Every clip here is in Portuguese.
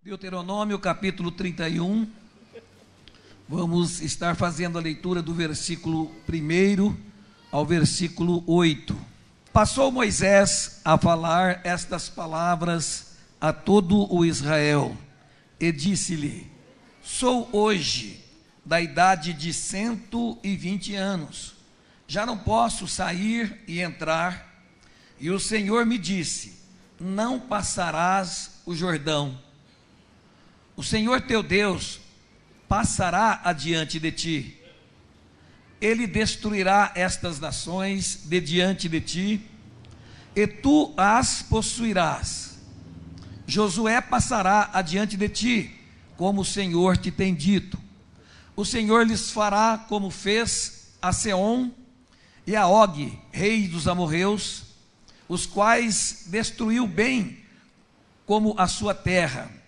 Deuteronômio capítulo 31, vamos estar fazendo a leitura do versículo 1 ao versículo 8. Passou Moisés a falar estas palavras a todo o Israel, e disse-lhe: sou hoje da idade de 120 anos, já não posso sair e entrar, e o Senhor me disse: não passarás o Jordão. O Senhor teu Deus passará adiante de ti, Ele destruirá estas nações de diante de ti, e tu as possuirás. Josué passará adiante de ti, como o Senhor te tem dito. O Senhor lhes fará como fez a Seom e a Og, reis dos amorreus, os quais destruiu bem como a sua terra.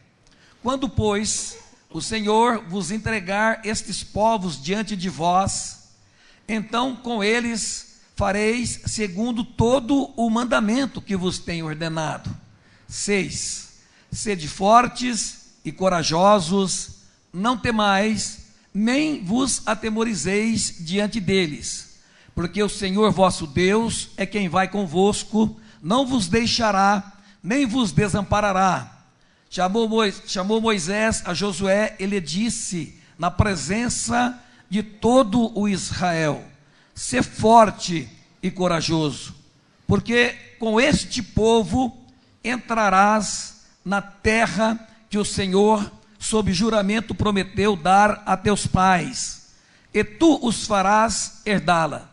Quando, pois, o Senhor vos entregar estes povos diante de vós, então com eles fareis segundo todo o mandamento que vos tenho ordenado. 6. Sede fortes e corajosos, não temais, nem vos atemorizeis diante deles, porque o Senhor vosso Deus é quem vai convosco, não vos deixará, nem vos desamparará. Chamou Moisés a Josué, ele disse na presença de todo o Israel: sê forte e corajoso, porque com este povo entrarás na terra que o Senhor, sob juramento, prometeu dar a teus pais, e tu os farás herdá-la.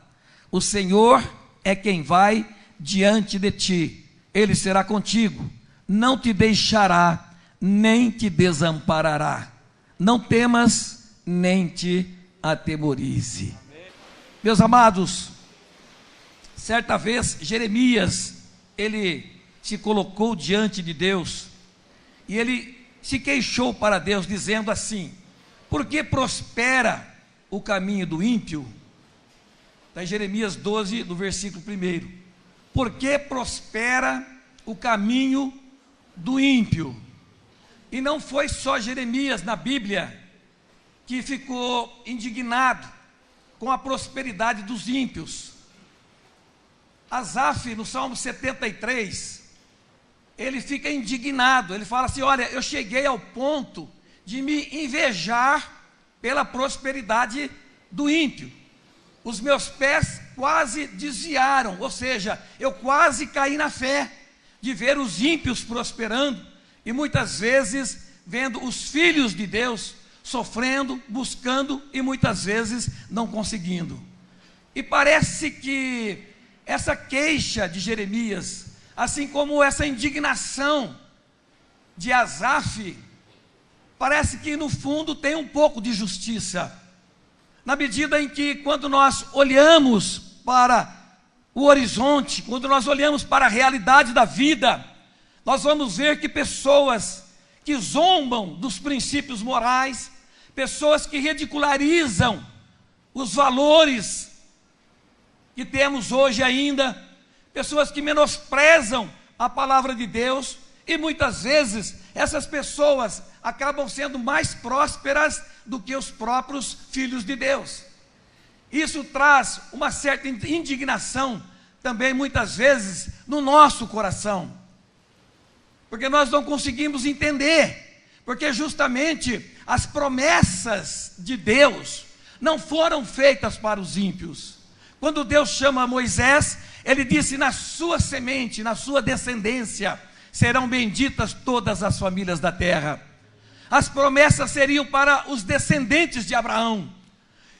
O Senhor é quem vai diante de ti, Ele será contigo, não te deixará, nem te desamparará. Não temas, nem te atemorize. Meus amados, certa vez Jeremias, ele se colocou diante de Deus, e ele se queixou para Deus, dizendo assim: por que prospera o caminho do ímpio? Está em Jeremias 12, no versículo 1. Por que prospera o caminho do ímpio? E não foi só Jeremias na Bíblia que ficou indignado com a prosperidade dos ímpios. Asaf, no Salmo 73, ele fica indignado, ele fala assim: olha, eu cheguei ao ponto de me invejar pela prosperidade do ímpio. Os meus pés quase desviaram, ou seja, eu quase caí na fé de ver os ímpios prosperando, e muitas vezes vendo os filhos de Deus sofrendo, buscando e muitas vezes não conseguindo. E parece que essa queixa de Jeremias, assim como essa indignação de Asaf, parece que no fundo tem um pouco de justiça, na medida em que, quando nós olhamos para o horizonte, quando nós olhamos para a realidade da vida, nós vamos ver que pessoas que zombam dos princípios morais, pessoas que ridicularizam os valores que temos hoje ainda, pessoas que menosprezam a palavra de Deus, e muitas vezes essas pessoas acabam sendo mais prósperas do que os próprios filhos de Deus. Isso traz uma certa indignação também muitas vezes no nosso coração, porque nós não conseguimos entender, porque justamente as promessas de Deus não foram feitas para os ímpios. Quando Deus chama Moisés, Ele disse: na sua semente, na sua descendência, serão benditas todas as famílias da terra. As promessas seriam para os descendentes de Abraão.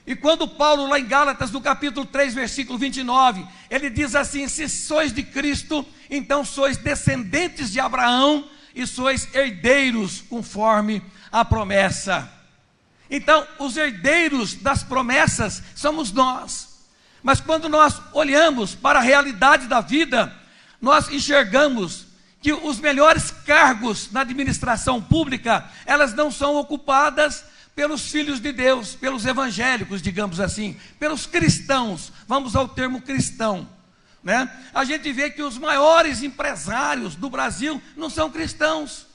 E quando Paulo, lá em Gálatas, no capítulo 3, versículo 29, ele diz assim: se sois de Cristo, então sois descendentes de Abraão e sois herdeiros conforme a promessa. Então, os herdeiros das promessas somos nós. Mas quando nós olhamos para a realidade da vida, nós enxergamos que os melhores cargos na administração pública, elas não são ocupadas pelos filhos de Deus, pelos evangélicos, digamos assim, pelos cristãos. Vamos ao termo cristão, né? A gente vê que os maiores empresários do Brasil não são cristãos.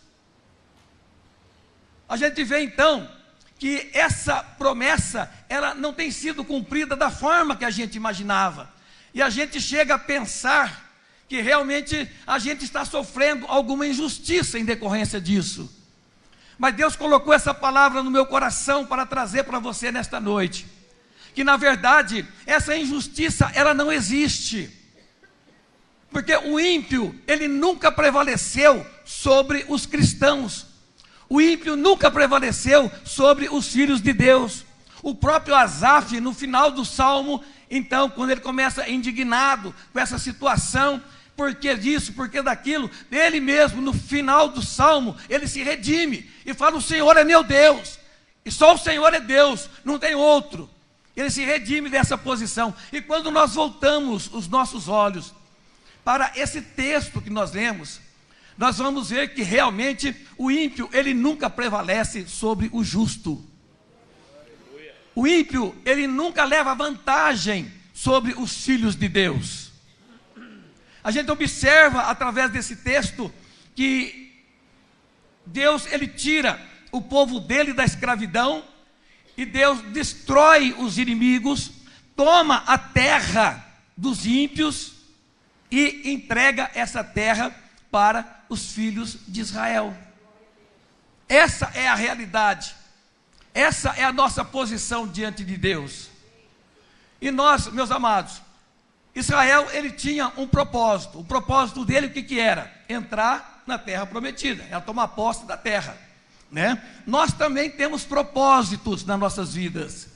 a gente vê então que essa promessa, ela não tem sido cumprida da forma que a gente imaginava. E a gente chega a pensar que realmente a gente está sofrendo alguma injustiça em decorrência disso. Mas Deus colocou essa palavra no meu coração para trazer para você nesta noite, que na verdade essa injustiça ela não existe, porque o ímpio ele nunca prevaleceu sobre os cristãos, o ímpio nunca prevaleceu sobre os filhos de Deus. O próprio Asaf, no final do Salmo, então, quando ele começa indignado com essa situação, por que disso, por que daquilo, ele mesmo, no final do Salmo, ele se redime e fala: o Senhor é meu Deus, e só o Senhor é Deus, não tem outro. Ele se redime dessa posição. E quando nós voltamos os nossos olhos para esse texto que nós lemos, nós vamos ver que realmente o ímpio, ele nunca prevalece sobre o justo. O ímpio, ele nunca leva vantagem sobre os filhos de Deus. A gente observa através desse texto que Deus, ele tira o povo dele da escravidão, e Deus destrói os inimigos, toma a terra dos ímpios e entrega essa terra para os filhos de Israel. Essa é a realidade, essa é a nossa posição diante de Deus. E nós, meus amados, Israel, ele tinha um propósito. O propósito dele, o que era? Entrar na terra prometida, era tomar posse da terra, né? Nós também temos propósitos nas nossas vidas.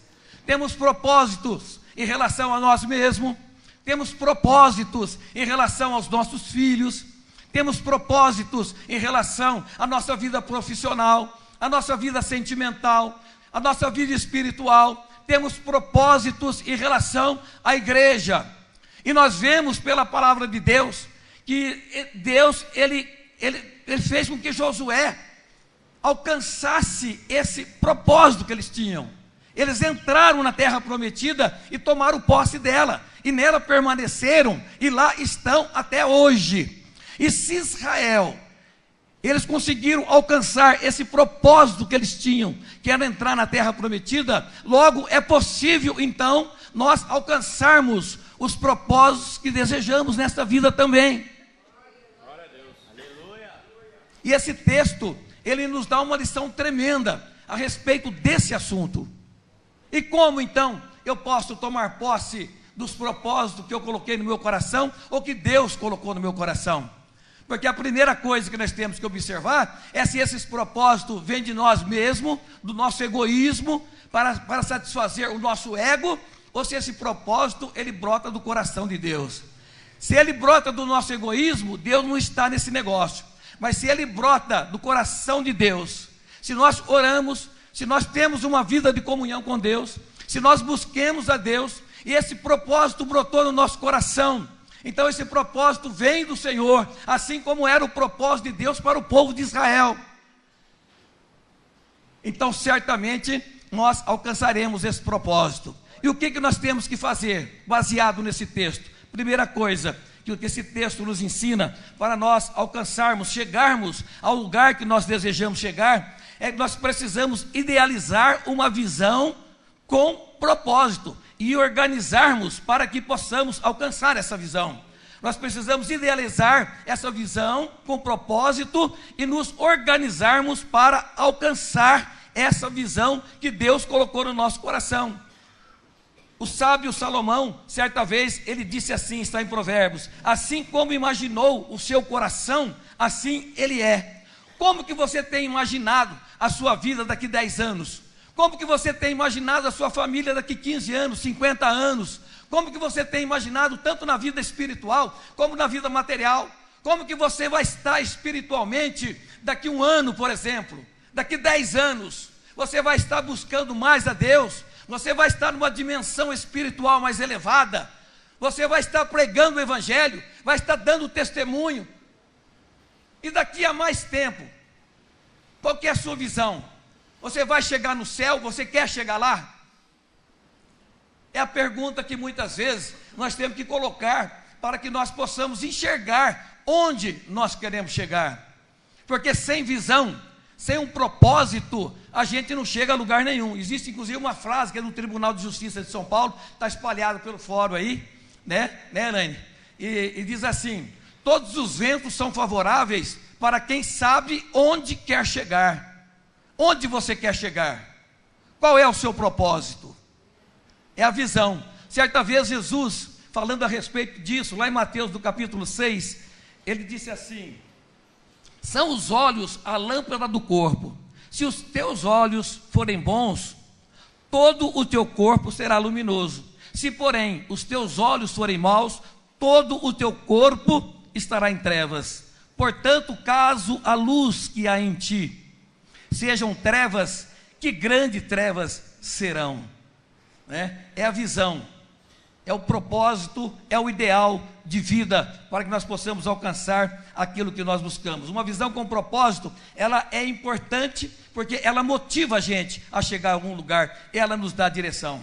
Temos propósitos em relação a nós mesmos, temos propósitos em relação aos nossos filhos, temos propósitos em relação à nossa vida profissional, à nossa vida sentimental, à nossa vida espiritual, temos propósitos em relação à igreja. E nós vemos pela palavra de Deus, que Deus, ele fez com que Josué alcançasse esse propósito que eles tinham. Eles entraram na terra prometida e tomaram posse dela, e nela permaneceram, e lá estão até hoje. E se Israel, eles conseguiram alcançar esse propósito que eles tinham, que era entrar na terra prometida, logo é possível então nós alcançarmos os propósitos que desejamos nesta vida também. Glória a Deus. Aleluia. E esse texto, ele nos dá uma lição tremenda a respeito desse assunto. E como então eu posso tomar posse dos propósitos que eu coloquei no meu coração, ou que Deus colocou no meu coração? Porque a primeira coisa que nós temos que observar é se esses propósitos vêm de nós mesmos, do nosso egoísmo, para satisfazer o nosso ego, ou se esse propósito, ele brota do coração de Deus. Se ele brota do nosso egoísmo, Deus não está nesse negócio. Mas se ele brota do coração de Deus, se nós oramos, se nós temos uma vida de comunhão com Deus, se nós busquemos a Deus, e esse propósito brotou no nosso coração, então esse propósito vem do Senhor, assim como era o propósito de Deus para o povo de Israel. Então certamente nós alcançaremos esse propósito. E o que nós temos que fazer, baseado nesse texto? Primeira coisa que esse texto nos ensina, para nós alcançarmos, chegarmos ao lugar que nós desejamos chegar, é que nós precisamos idealizar uma visão com propósito, e organizarmos para que possamos alcançar essa visão. Nós precisamos idealizar essa visão com propósito e nos organizarmos para alcançar essa visão que Deus colocou no nosso coração. O sábio Salomão, certa vez, ele disse assim, está em Provérbios: assim como imaginou o seu coração, assim ele é. Como que você tem imaginado a sua vida daqui 10 anos? Como que você tem imaginado a sua família daqui 15 anos, 50 anos? Como que você tem imaginado tanto na vida espiritual, como na vida material? Como que você vai estar espiritualmente daqui 1 ano, por exemplo? Daqui 10 anos? Você vai estar buscando mais a Deus? Você vai estar numa dimensão espiritual mais elevada? Você vai estar pregando o Evangelho? Vai estar dando testemunho? E daqui a mais tempo, qual que é a sua visão? Você vai chegar no céu? Você quer chegar lá? É a pergunta que muitas vezes nós temos que colocar para que nós possamos enxergar onde nós queremos chegar. Porque sem visão Sem um propósito, a gente não chega a lugar nenhum. Existe inclusive uma frase que é no Tribunal de Justiça de São Paulo, está espalhada pelo fórum aí, né, Elaine? E diz assim: todos os ventos são favoráveis para quem sabe onde quer chegar. Onde você quer chegar? Qual é o seu propósito? É a visão. Certa vez Jesus, falando a respeito disso, lá em Mateus do capítulo 6, ele disse assim: são os olhos a lâmpada do corpo. Se os teus olhos forem bons, todo o teu corpo será luminoso. Se porém os teus olhos forem maus, todo o teu corpo estará em trevas. Portanto, caso a luz que há em ti sejam trevas, que grandes trevas serão, né? É a visão, é o propósito, é o ideal de vida para que nós possamos alcançar aquilo que nós buscamos. Uma visão com propósito, ela é importante porque ela motiva a gente a chegar a algum lugar, ela nos dá direção.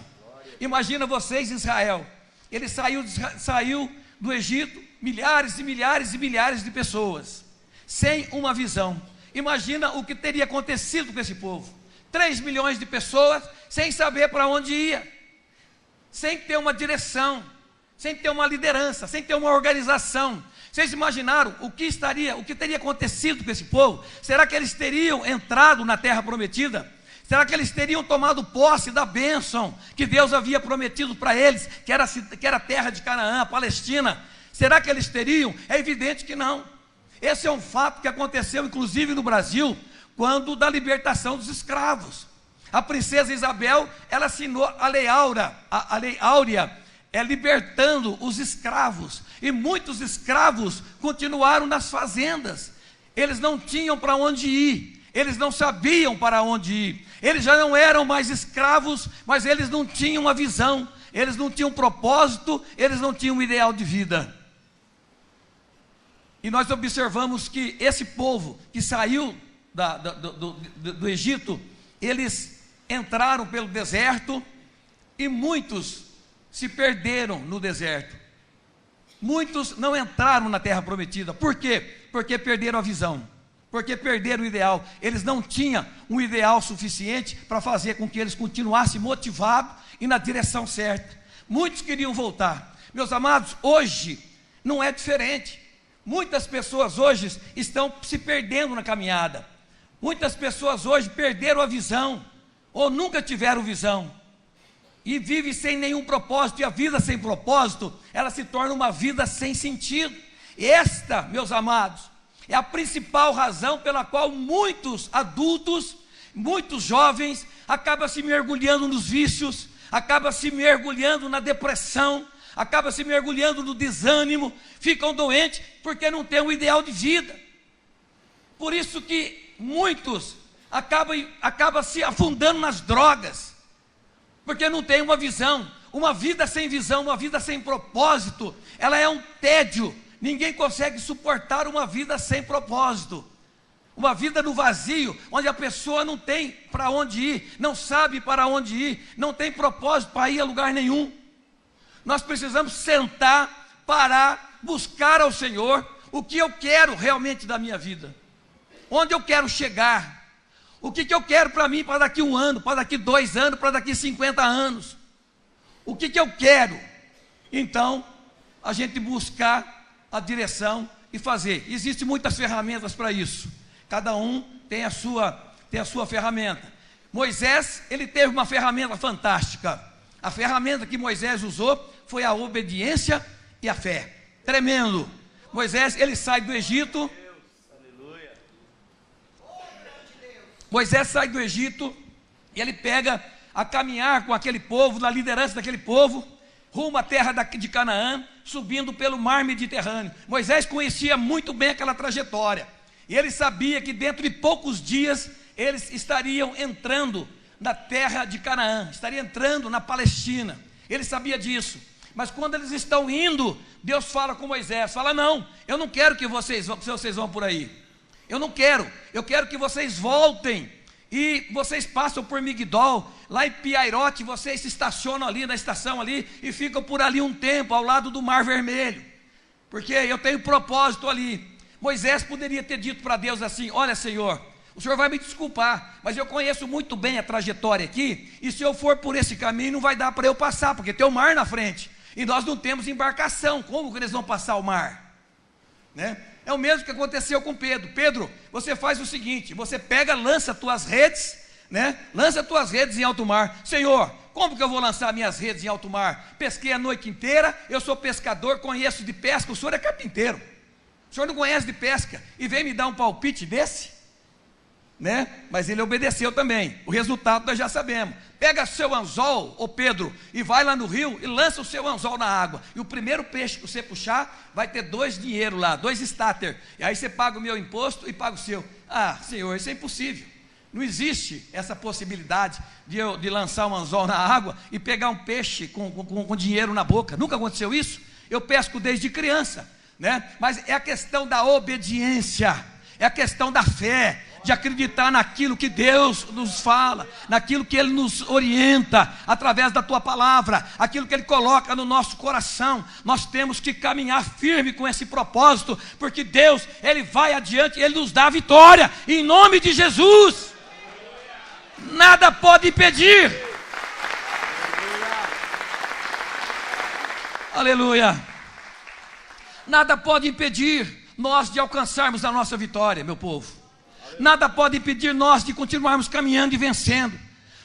Imagina vocês, Israel, ele saiu do Egito, milhares e milhares e milhares de pessoas, sem uma visão. Imagina o que teria acontecido com esse povo. 3 milhões de pessoas sem saber para onde ia, sem ter uma direção, sem ter uma liderança, sem ter uma organização. Vocês imaginaram o que teria acontecido com esse povo? Será que eles teriam entrado na terra prometida? Será que eles teriam tomado posse da bênção que Deus havia prometido para eles, que era a terra de Canaã, a Palestina? Será que eles teriam? É evidente que não. Esse é um fato que aconteceu inclusive no Brasil, quando da libertação dos escravos. A princesa Isabel, ela assinou a Lei Áurea, libertando os escravos, e muitos escravos continuaram nas fazendas. Eles não tinham para onde ir, eles não sabiam para onde ir, eles já não eram mais escravos, mas eles não tinham uma visão, eles não tinham um propósito, eles não tinham um ideal de vida. E nós observamos que esse povo que saiu do Egito, eles entraram pelo deserto, e muitos se perderam no deserto. Muitos não entraram na terra prometida. Por quê? Porque perderam a visão, porque perderam o ideal. Eles não tinham um ideal suficiente para fazer com que eles continuassem motivados e na direção certa. Muitos queriam voltar. Meus amados, hoje não é diferente. Muitas pessoas hoje estão se perdendo na caminhada. Muitas pessoas hoje perderam a visão, ou nunca tiveram visão, e vivem sem nenhum propósito. E a vida sem propósito, ela se torna uma vida sem sentido. Esta, meus amados, é a principal razão pela qual muitos adultos, muitos jovens, acabam se mergulhando nos vícios, acabam se mergulhando na depressão, acabam se mergulhando no desânimo, ficam doentes porque não têm um ideal de vida. Por isso que muitos acabam se afundando nas drogas, porque não tem uma visão. Uma vida sem visão, uma vida sem propósito, ela é um tédio. Ninguém consegue suportar uma vida sem propósito, uma vida no vazio, onde a pessoa não tem para onde ir, não sabe para onde ir, não tem propósito para ir a lugar nenhum. Nós precisamos sentar, parar, buscar ao Senhor o que eu quero realmente da minha vida, onde eu quero chegar, o que eu quero para mim, para daqui 1 ano, para daqui 2 anos, para daqui 50 anos, o que eu quero. Então, a gente buscar a direção e fazer. Existem muitas ferramentas para isso, cada um tem a sua ferramenta. Moisés, ele teve uma ferramenta fantástica. A ferramenta que Moisés usou foi a obediência e a fé. Tremendo. Moisés, ele sai do Egito. Moisés sai do Egito e ele pega a caminhar com aquele povo, na liderança daquele povo, rumo à terra de Canaã, subindo pelo mar Mediterrâneo. Moisés conhecia muito bem aquela trajetória, e ele sabia que dentro de poucos dias eles estariam entrando na terra de Canaã, estariam entrando na Palestina. Ele sabia disso, mas quando eles estão indo, Deus fala com Moisés, fala: não, eu não quero que vocês vão por aí, eu quero que vocês voltem, e vocês passam por Migdol, lá em Piairote, vocês se estacionam ali na estação ali, e ficam por ali um tempo, ao lado do Mar Vermelho, porque eu tenho propósito ali. Moisés poderia ter dito para Deus assim: olha, Senhor, O senhor vai me desculpar, mas eu conheço muito bem a trajetória aqui, e se eu for por esse caminho não vai dar para eu passar, porque tem o mar na frente, e nós não temos embarcação. Como que eles vão passar o mar? Né? É o mesmo que aconteceu com Pedro. Pedro, você faz o seguinte, você pega, lança tuas redes, né? Lança tuas redes em alto mar. Senhor, como que eu vou lançar minhas redes em alto mar? Pesquei a noite inteira, eu sou pescador, conheço de pesca, o senhor é carpinteiro, o senhor não conhece de pesca, e vem me dar um palpite desse? Né? Mas ele obedeceu também. O resultado nós já sabemos. Pega seu anzol, ô Pedro, e vai lá no rio e lança o seu anzol na água, e o primeiro peixe que você puxar vai ter 2 dinheiro lá, 2 starter, e aí você paga o meu imposto e paga o seu. Ah, senhor, isso é impossível. Não existe essa possibilidade de lançar um anzol na água e pegar um peixe com dinheiro na boca. Nunca aconteceu isso. Eu pesco desde criança, né? Mas é a questão da obediência, é a questão da fé, de acreditar naquilo que Deus nos fala, naquilo que Ele nos orienta, através da Tua palavra, aquilo que Ele coloca no nosso coração. Nós temos que caminhar firme com esse propósito, porque Deus, Ele vai adiante, Ele nos dá a vitória, em nome de Jesus. Nada pode impedir. Aleluia. Nada pode impedir nós de alcançarmos a nossa vitória, meu povo. Nada pode impedir nós de continuarmos caminhando e vencendo,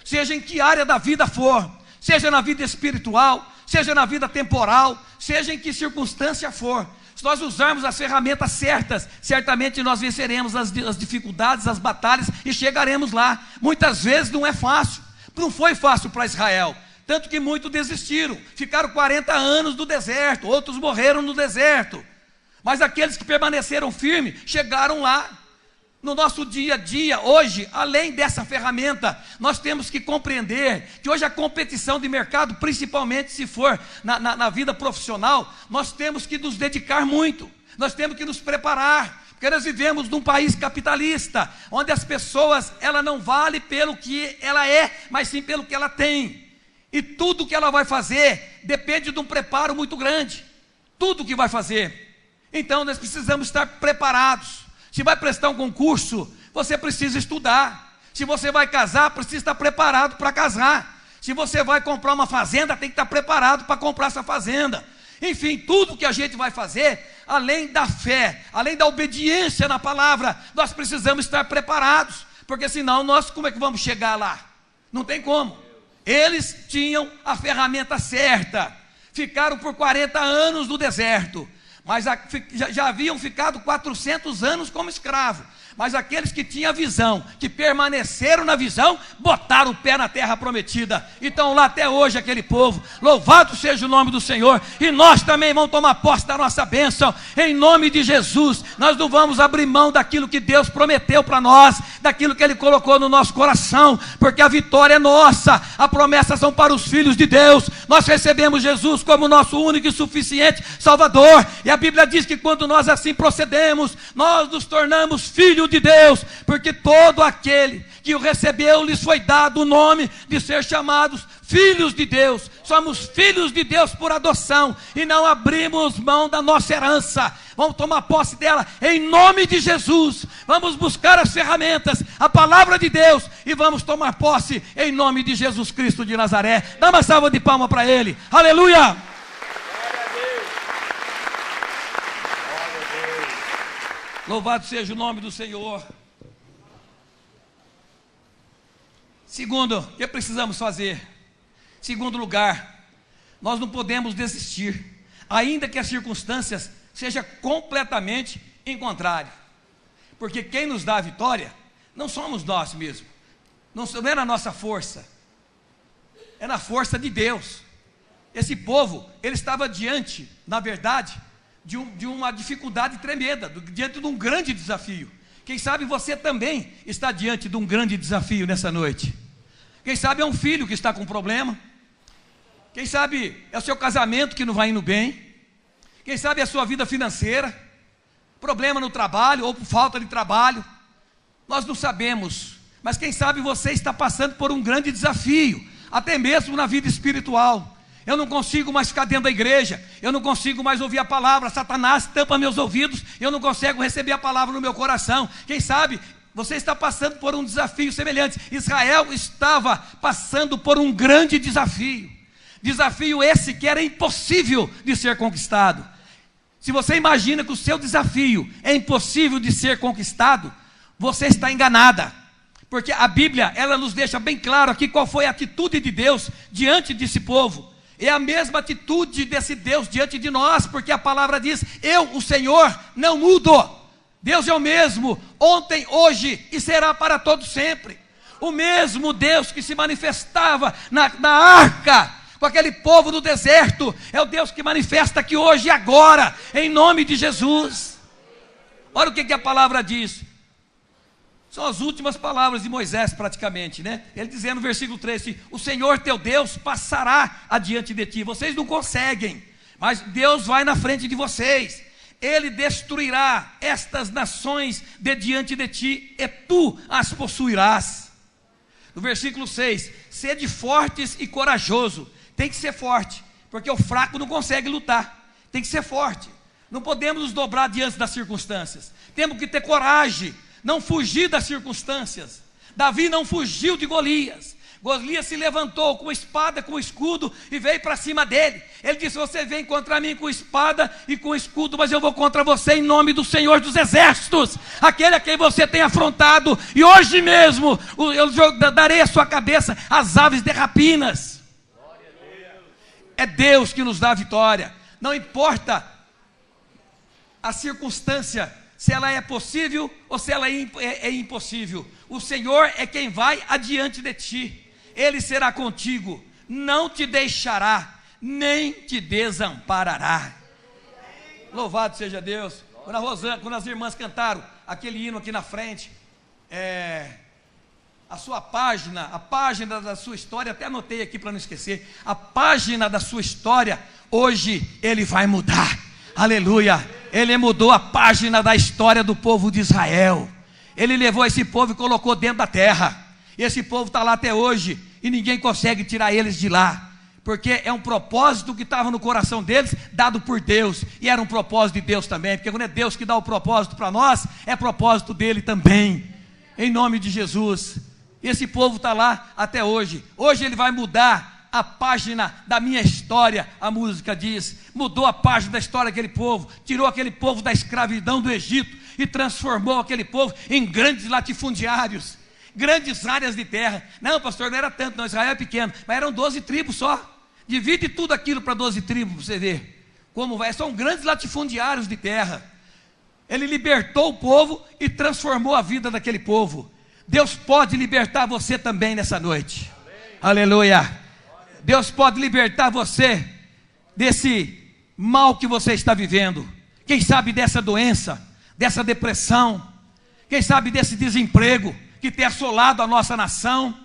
seja em que área da vida for, seja na vida espiritual, seja na vida temporal, seja em que circunstância for. Se nós usarmos as ferramentas certas, certamente nós venceremos as dificuldades, as batalhas, e chegaremos lá. Muitas vezes não é fácil, não foi fácil para Israel, tanto que muitos desistiram, ficaram 40 anos no deserto, outros morreram no deserto, mas aqueles que permaneceram firmes, chegaram lá. No nosso dia a dia, hoje, além dessa ferramenta, nós temos que compreender que hoje a competição de mercado, principalmente se for na vida profissional, nós temos que nos dedicar muito, nós temos que nos preparar, porque nós vivemos num país capitalista, onde as pessoas, ela não vale pelo que ela é, mas sim pelo que ela tem, e tudo que ela vai fazer, depende de um preparo muito grande, tudo que vai fazer. Então nós precisamos estar preparados. Se vai prestar um concurso, você precisa estudar. Se você vai casar, precisa estar preparado para casar. Se você vai comprar uma fazenda, tem que estar preparado para comprar essa fazenda. Enfim, tudo que a gente vai fazer, além da fé, além da obediência na palavra, nós precisamos estar preparados, porque senão nós, como é que vamos chegar lá? Não tem como. Eles tinham a ferramenta certa, ficaram por 40 anos no deserto, mas já haviam ficado 400 anos como escravo. Mas aqueles que tinham a visão, que permaneceram na visão, botaram o pé na terra prometida. Então lá até hoje aquele povo, louvado seja o nome do Senhor. E nós também vamos tomar posse da nossa bênção, em nome de Jesus. Nós não vamos abrir mão daquilo que Deus prometeu para nós, daquilo que Ele colocou no nosso coração, porque a vitória é nossa, a promessa são para os filhos de Deus. Nós recebemos Jesus como nosso único e suficiente Salvador, e a Bíblia diz que quando nós assim procedemos, nós nos tornamos filhos de Deus, porque todo aquele que o recebeu, lhes foi dado o nome de ser chamados filhos de Deus. Somos filhos de Deus por adoção, e não abrimos mão da nossa herança. Vamos tomar posse dela em nome de Jesus. Vamos buscar as ferramentas, a palavra de Deus, e vamos tomar posse em nome de Jesus Cristo de Nazaré. Dá uma salva de palmas para Ele. Aleluia. Louvado seja o nome do Senhor. Segundo, o que precisamos fazer? Segundo lugar, nós não podemos desistir, ainda que as circunstâncias sejam completamente em contrário, porque quem nos dá a vitória não somos nós mesmos, não é na nossa força, é na força de Deus. Esse povo, ele estava diante, na verdade, de uma dificuldade tremenda, diante de um grande desafio. Quem sabe você também está diante de um grande desafio nessa noite. Quem sabe é um filho que está com problema, quem sabe é o seu casamento que não vai indo bem, quem sabe é a sua vida financeira, problema no trabalho ou por falta de trabalho, nós não sabemos, mas quem sabe você está passando por um grande desafio, até mesmo na vida espiritual. Eu não consigo mais ficar dentro da igreja, eu não consigo mais ouvir a palavra, Satanás tampa meus ouvidos, eu não consigo receber a palavra no meu coração. Quem sabe você está passando por um desafio semelhante. Israel estava passando por um grande desafio. Desafio esse que era impossível de ser conquistado. Se você imagina que o seu desafio é impossível de ser conquistado, você está enganada. Porque a Bíblia, ela nos deixa bem claro aqui qual foi a atitude de Deus diante desse povo. É a mesma atitude desse Deus diante de nós, porque a palavra diz: eu, o Senhor, não mudo. Deus é o mesmo, ontem, hoje e será para todo sempre. O mesmo Deus que se manifestava na arca, com aquele povo no deserto, é o Deus que manifesta aqui hoje e agora, em nome de Jesus. Olha o que a palavra diz. São as últimas palavras de Moisés praticamente, né? Ele dizendo no versículo 3, o Senhor teu Deus passará adiante de ti. Vocês não conseguem, mas Deus vai na frente de vocês. Ele destruirá estas nações de diante de ti, e tu as possuirás. No versículo 6, sede fortes e corajoso. Tem que ser forte, porque o fraco não consegue lutar. Tem que ser forte. Não podemos nos dobrar diante das circunstâncias. Temos que ter coragem, não fugir das circunstâncias. Davi não fugiu de Golias. Golias se levantou com espada, com escudo e veio para cima dele. Ele disse: você vem contra mim com espada e com escudo, mas eu vou contra você em nome do Senhor dos Exércitos, aquele a quem você tem afrontado, e hoje mesmo eu darei a sua cabeça às aves de rapinas. É Deus que nos dá a vitória. Não importa a circunstância, se ela é possível ou se ela é impossível. O Senhor é quem vai adiante de ti. Ele será contigo, não te deixará, nem te desamparará. Louvado seja Deus. Quando as irmãs cantaram aquele hino aqui na frente, a sua página, a página da sua história, até anotei aqui para não esquecer, a página da sua história, hoje ele vai mudar. Aleluia. Ele mudou a página da história do povo de Israel. Ele levou esse povo e colocou dentro da terra. Esse povo está lá até hoje e ninguém consegue tirar eles de lá, porque é um propósito que estava no coração deles, dado por Deus, e era um propósito de Deus também, porque quando é Deus que dá o propósito para nós, é propósito dele também, em nome de Jesus. Esse povo está lá até hoje. Hoje ele vai mudar a página da minha história. A música diz: mudou a página da história daquele povo, tirou aquele povo da escravidão do Egito e transformou aquele povo em grandes latifundiários, grandes áreas de terra. Não, pastor, não era tanto não, Israel é pequeno, mas eram 12 tribos só. Divide tudo aquilo para 12 tribos para você ver como vai. São grandes latifundiários de terra. Ele libertou o povo e transformou a vida daquele povo. Deus pode libertar você também nessa noite. Aleluia. Deus pode libertar você desse mal que você está vivendo. Quem sabe dessa doença, dessa depressão, quem sabe desse desemprego que tem assolado a nossa nação,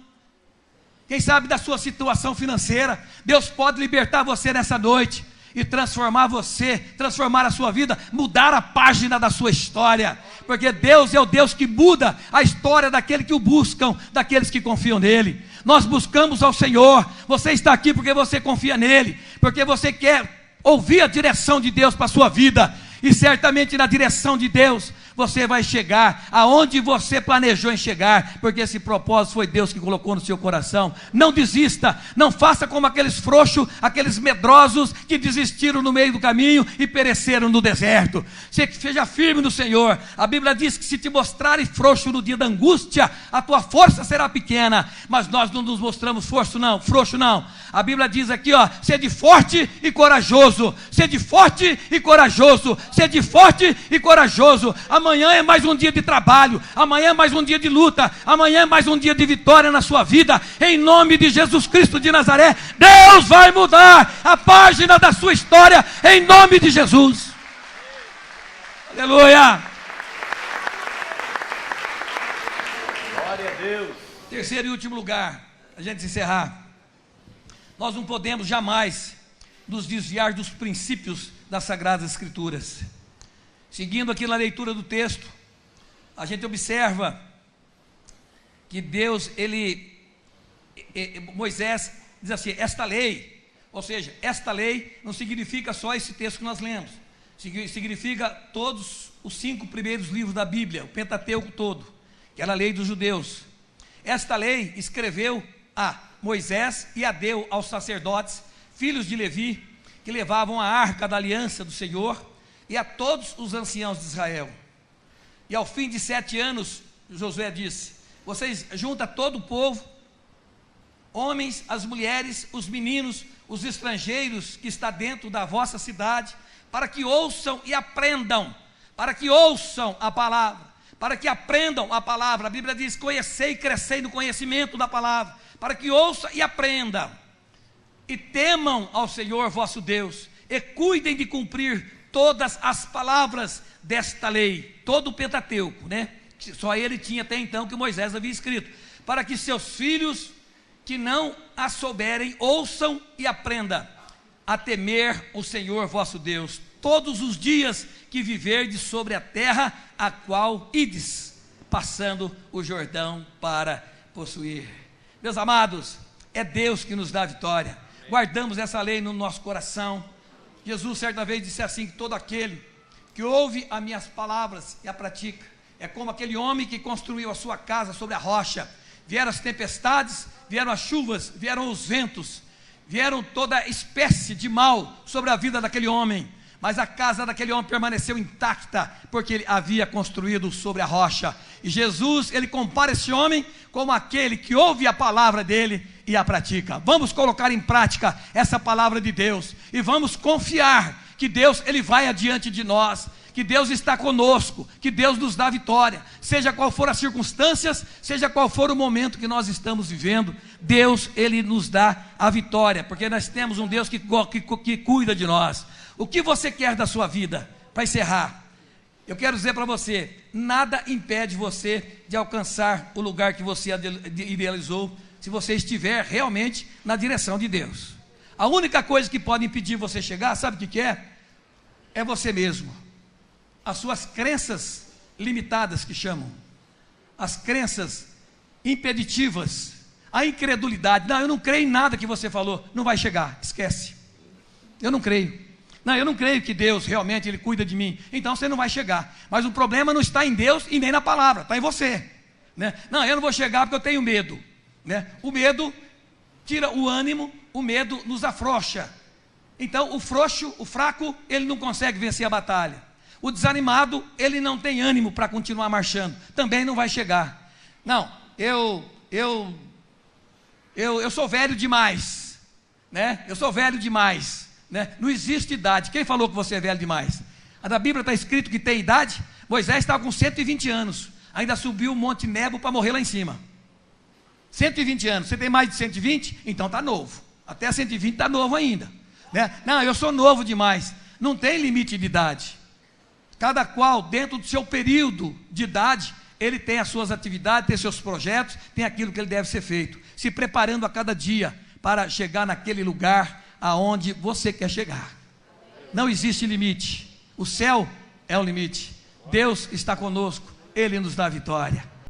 quem sabe da sua situação financeira. Deus pode libertar você nessa noite e transformar você, transformar a sua vida, mudar a página da sua história, porque Deus é o Deus que muda a história daqueles que o buscam, daqueles que confiam nele. Nós buscamos ao Senhor. Você está aqui porque você confia nele, porque você quer ouvir a direção de Deus para a sua vida, e certamente na direção de Deus você vai chegar aonde você planejou em chegar, porque esse propósito foi Deus que colocou no seu coração. Não desista, não faça como aqueles frouxos, aqueles medrosos que desistiram no meio do caminho e pereceram no deserto. Seja firme no Senhor. A Bíblia diz que se te mostrares frouxo no dia da angústia, a tua força será pequena, mas nós não nos mostramos frouxo não. A Bíblia diz aqui, sede forte e corajoso, sede forte e corajoso, sede forte e corajoso. Amanhã é mais um dia de trabalho, amanhã é mais um dia de luta, amanhã é mais um dia de vitória na sua vida, em nome de Jesus Cristo de Nazaré. Deus vai mudar a página da sua história, em nome de Jesus. Aleluia. Glória a Deus. Terceiro e último lugar, a gente se encerrar. Nós não podemos jamais nos desviar dos princípios das Sagradas Escrituras. Seguindo aqui na leitura do texto, a gente observa que Deus, Moisés diz assim, esta lei, ou seja, esta lei não significa só esse texto que nós lemos, significa todos os 5 primeiros livros da Bíblia, o Pentateuco todo. que era a lei dos judeus. Esta lei escreveu a Moisés e a deu aos sacerdotes, filhos de Levi, que levavam a arca da aliança do Senhor, e a todos os anciãos de Israel. E ao fim de 7 anos, Josué disse: vocês juntam todo o povo, homens, as mulheres, os meninos, os estrangeiros que está dentro da vossa cidade, para que ouçam e aprendam, para que ouçam a palavra, para que aprendam a palavra. A Bíblia diz: conhecei e crescei no conhecimento da palavra, para que ouçam e aprendam, e temam ao Senhor vosso Deus, e cuidem de cumprir todas as palavras desta lei, todo o Pentateuco, né? Só ele tinha até então, que Moisés havia escrito, para que seus filhos que não a souberem ouçam e aprendam a temer o Senhor vosso Deus todos os dias que viverdes sobre a terra a qual ides, passando o Jordão para possuir. Meus amados, é Deus que nos dá a vitória. Guardamos essa lei no nosso coração. Jesus certa vez disse assim, que todo aquele que ouve as minhas palavras e a pratica é como aquele homem que construiu a sua casa sobre a rocha. Vieram as tempestades, vieram as chuvas, vieram os ventos, vieram toda espécie de mal sobre a vida daquele homem, mas a casa daquele homem permaneceu intacta, porque ele havia construído sobre a rocha. E Jesus, ele compara esse homem como aquele que ouve a palavra dele e a pratica. Vamos colocar em prática essa palavra de Deus, e vamos confiar que Deus, ele vai adiante de nós, que Deus está conosco, que Deus nos dá vitória, seja qual for as circunstâncias, seja qual for o momento que nós estamos vivendo, Deus, ele nos dá a vitória, porque nós temos um Deus que cuida de nós. O que você quer da sua vida? Para encerrar, eu quero dizer para você, nada impede você de alcançar o lugar que você idealizou, se você estiver realmente na direção de Deus. A única coisa que pode impedir você chegar, sabe o que é? É você mesmo. As suas crenças limitadas, que chamam, as crenças impeditivas, a incredulidade. Não, eu não creio em nada que você falou, não vai chegar, esquece, eu não creio. Não, eu não creio que Deus realmente, ele cuida de mim, então você não vai chegar. Mas o problema não está em Deus e nem na palavra, está em você, né? Não, eu não vou chegar porque eu tenho medo, né? O medo tira o ânimo, o medo nos afrouxa. Então o frouxo, o fraco, ele não consegue vencer a batalha. O desanimado, ele não tem ânimo para continuar marchando, também não vai chegar. Não, eu sou velho demais, né? Eu sou velho demais, né? Não existe idade. Quem falou que você é velho demais? Na Bíblia está escrito que tem idade. Moisés estava com 120 anos, ainda subiu o Monte Nebo para morrer lá em cima. 120 anos, você tem mais de 120? Então está novo, até 120 está novo ainda, né? Não, eu sou novo demais. Não tem limite de idade. Cada qual, dentro do seu período de idade, ele tem as suas atividades, tem seus projetos, tem aquilo que ele deve ser feito, se preparando a cada dia para chegar naquele lugar aonde você quer chegar. Não existe limite, o céu é o limite, Deus está conosco, ele nos dá a vitória.